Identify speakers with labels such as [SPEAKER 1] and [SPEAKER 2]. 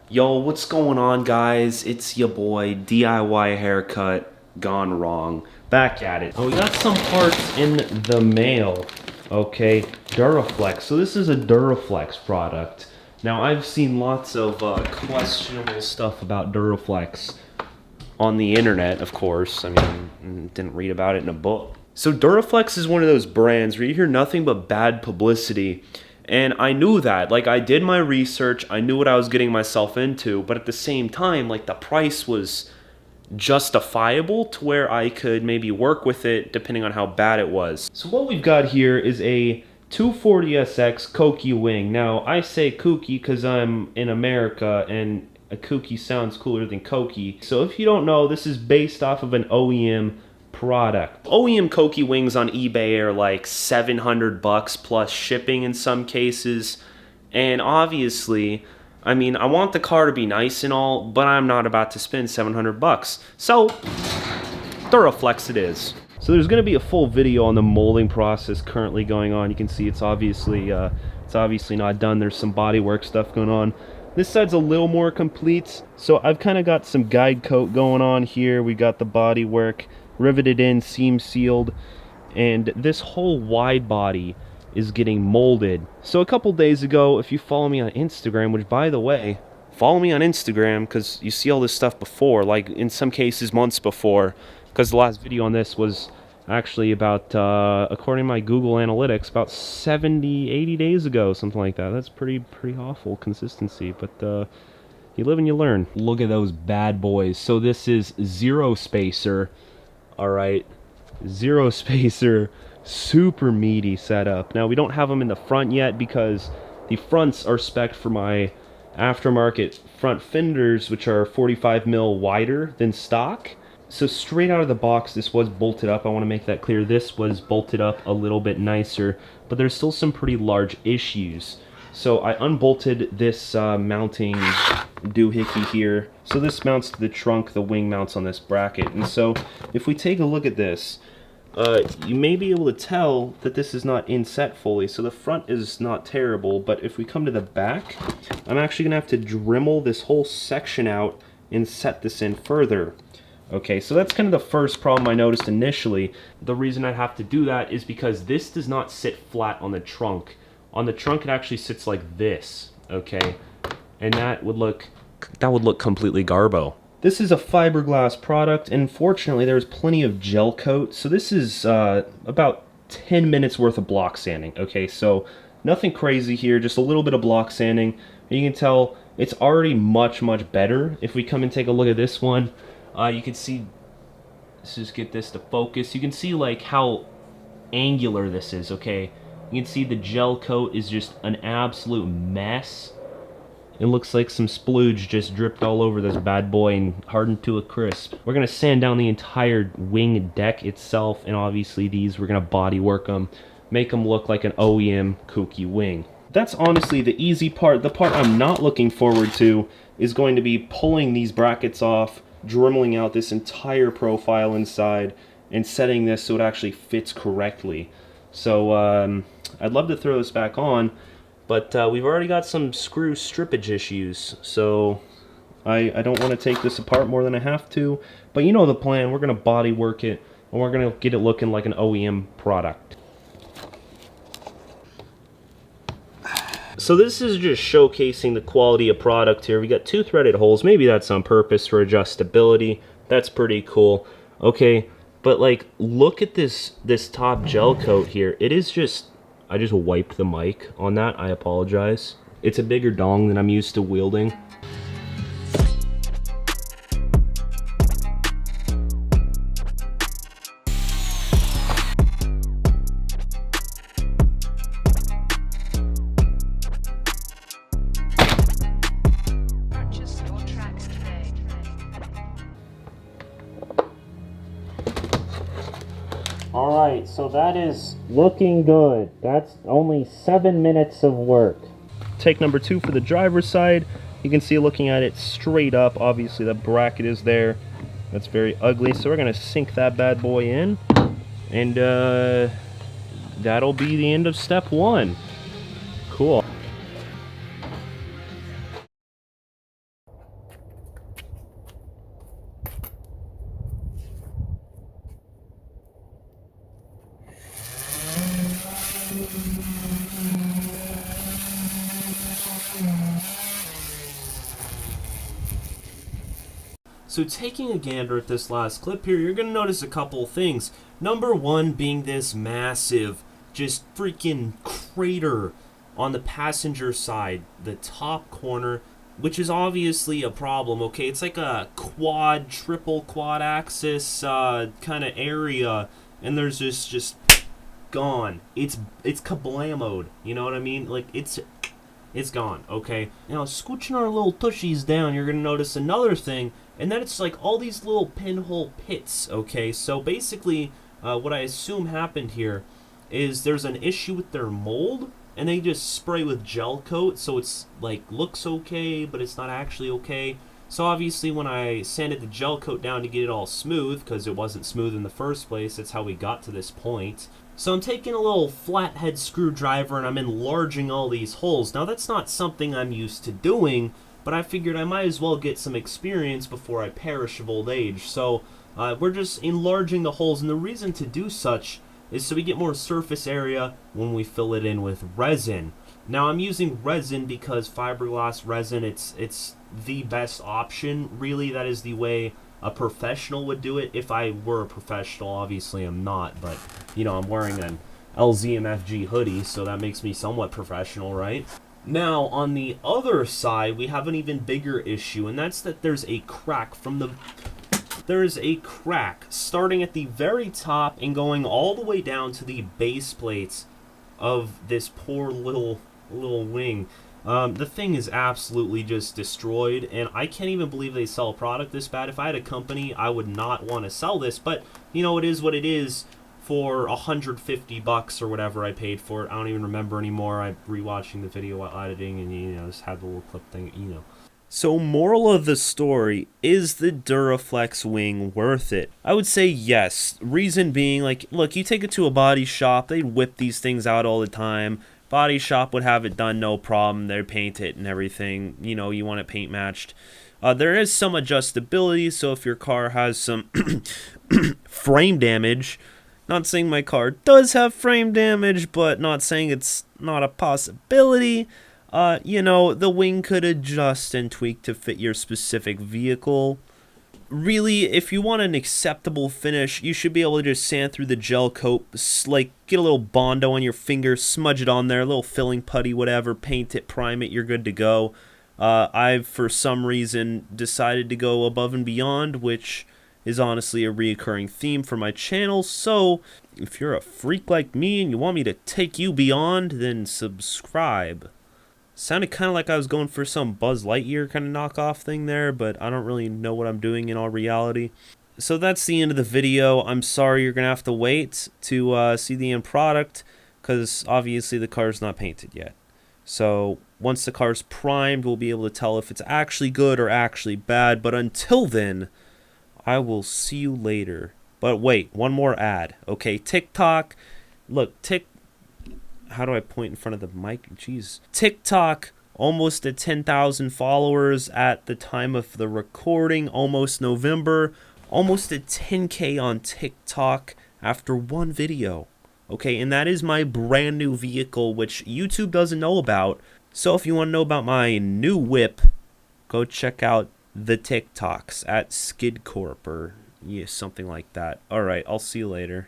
[SPEAKER 1] Yo, what's going on, guys? It's your boy, DIY Haircut Gone Wrong. Back at it. Oh, we got some parts in the mail. Okay, Duraflex. So this is a Duraflex product. Now, I've seen lots of questionable stuff about Duraflex on the internet, of course. I mean, didn't read about it in a book. So Duraflex is one of those brands where you hear nothing but bad publicity. And I knew that. Like, I did my research, I knew what I was getting myself into, but at the same time, like, the price was justifiable to where I could maybe work with it depending on how bad it was. So what we've got here is a 240SX kouki wing. Now, I say kouki because I'm in America and a kouki sounds cooler than kouki. So if you don't know, this is based off of an OEM product. OEM kouki wings on eBay are like 700 bucks plus shipping in some cases. And obviously, I mean, I want the car to be nice and all, but I'm not about to spend 700 bucks. So, Duraflex it is. So there's going to be a full video on the molding process currently going on. You can see it's obviously not done. There's some bodywork stuff going on. This side's a little more complete. So I've kind of got some guide coat going on here. We got the bodywork riveted in, seam sealed, and this whole wide body is getting molded. So a couple days ago, if you follow me on Instagram, which by the way, follow me on Instagram because you see all this stuff before, like in some cases months before, because the last video on this was actually about, according to my Google Analytics, about 70, 80 days ago, something like that. That's pretty awful consistency, but you live and you learn. Look at those bad boys. So this is zero spacer. Alright, zero spacer, super meaty setup. Now we don't have them in the front yet because the fronts are spec'd for my aftermarket front fenders, which are 45 mil wider than stock. So straight out of the box, this was bolted up. I want to make that clear. This was bolted up a little bit nicer, but there's still some pretty large issues. So I unbolted this mounting doohickey here. So this mounts to the trunk, the wing mounts on this bracket. And so if we take a look at this, you may be able to tell that this is not inset fully. So the front is not terrible, but if we come to the back, I'm actually gonna have to Dremel this whole section out and set this in further. Okay, so that's kind of the first problem I noticed initially. The reason I have to do that is because this does not sit flat on the trunk. On the trunk, it actually sits like this, okay? And that would look completely garbo. This is a fiberglass product, and fortunately, there's plenty of gel coat. So this is about 10 minutes worth of block sanding, okay? So nothing crazy here, just a little bit of block sanding. And you can tell it's already much better. If we come and take a look at this one, you can see, let's just get this to focus. You can see like how angular this is, okay? You can see the gel coat is just an absolute mess. It looks like some splooge just dripped all over this bad boy and hardened to a crisp. We're going to sand down the entire wing deck itself, and obviously these, we're going to body work them, make them look like an OEM kouki wing. That's honestly the easy part. The part I'm not looking forward to is going to be pulling these brackets off, dremeling out this entire profile inside, and setting this so it actually fits correctly. So I'd love to throw this back on, but we've already got some screw strippage issues, so I don't want to take this apart more than I have to. But you know the plan. We're going to body work it, and we're going to get it looking like an OEM product. So this is just showcasing the quality of product here. We got 2 threaded holes. Maybe that's on purpose for adjustability. That's pretty cool. Okay. But like, look at this top gel coat here. It is just, I just wiped the mic on that. I apologize. It's a bigger dong than I'm used to wielding. Alright, so that is looking good. That's only 7 minutes of work. Take number 2 for the driver's side. You can see looking at it straight up, obviously the bracket is there. That's very ugly, so we're going to sink that bad boy in. And that'll be the end of step 1. Cool. So taking a gander at this last clip here, you're going to notice a couple of things. Number one being this massive, just freaking crater on the passenger side, the top corner, which is obviously a problem, okay? It's like a triple quad axis kind of area, and there's this just gone. It's kablamoed, you know what I mean? Like, it's gone, okay? Now, scooching our little tushies down, you're going to notice another thing, and then it's like all these little pinhole pits, okay? So basically, what I assume happened here is there's an issue with their mold, and they just spray with gel coat, so it's like looks okay, but it's not actually okay. So obviously when I sanded the gel coat down to get it all smooth, because it wasn't smooth in the first place, that's how we got to this point. So I'm taking a little flathead screwdriver and I'm enlarging all these holes. Now that's not something I'm used to doing, but I figured I might as well get some experience before I perish of old age. So we're just enlarging the holes, and the reason to do such is so we get more surface area when we fill it in with resin. Now I'm using resin because fiberglass resin, it's the best option, really. That is the way a professional would do it. If I were a professional, obviously I'm not, but you know, I'm wearing an LZMFG hoodie, so that makes me somewhat professional, right? Now on the other side, we have an even bigger issue, and that's that there's a crack starting at the very top and going all the way down to the base plates of this poor little wing. The thing is absolutely just destroyed, and I can't even believe they sell a product this bad. If I had a company, I would not want to sell this, but you know, it is what it is. For $150 or whatever I paid for it, I don't even remember anymore. I'm rewatching the video while editing, and you know, just had the little clip thing, you know. So moral of the story, is the Duraflex wing worth it? I would say yes. Reason being, like, look, you take it to a body shop, they'd whip these things out all the time. Body shop would have it done, no problem. They'd paint it and everything. You know, you want it paint matched. There is some adjustability, so if your car has some frame damage, not saying my car does have frame damage, but not saying it's not a possibility. You know, the wing could adjust and tweak to fit your specific vehicle. Really, if you want an acceptable finish, you should be able to just sand through the gel coat, like get a little Bondo on your finger, smudge it on there, a little filling putty, whatever, paint it, prime it, you're good to go. I've, for some reason, decided to go above and beyond, which is honestly a reoccurring theme for my channel. So if you're a freak like me and you want me to take you beyond, then subscribe. Sounded kind of like I was going for some Buzz Lightyear kind of knockoff thing there, but I don't really know what I'm doing in all reality. So that's the end of the video. I'm sorry you're going to have to wait to see the end product, because obviously the car's not painted yet. So once the car's primed, we'll be able to tell if it's actually good or actually bad. But until then, I will see you later. But wait, one more ad. Okay, TikTok. Look, how do I point in front of the mic? Jeez. TikTok, almost at 10,000 followers at the time of the recording, almost November. Almost at 10K on TikTok after one video. Okay, and that is my brand new vehicle, which YouTube doesn't know about. So if you want to know about my new whip, go check out the TikToks at Skid Corp or yeah, something like that. Alright, I'll see you later.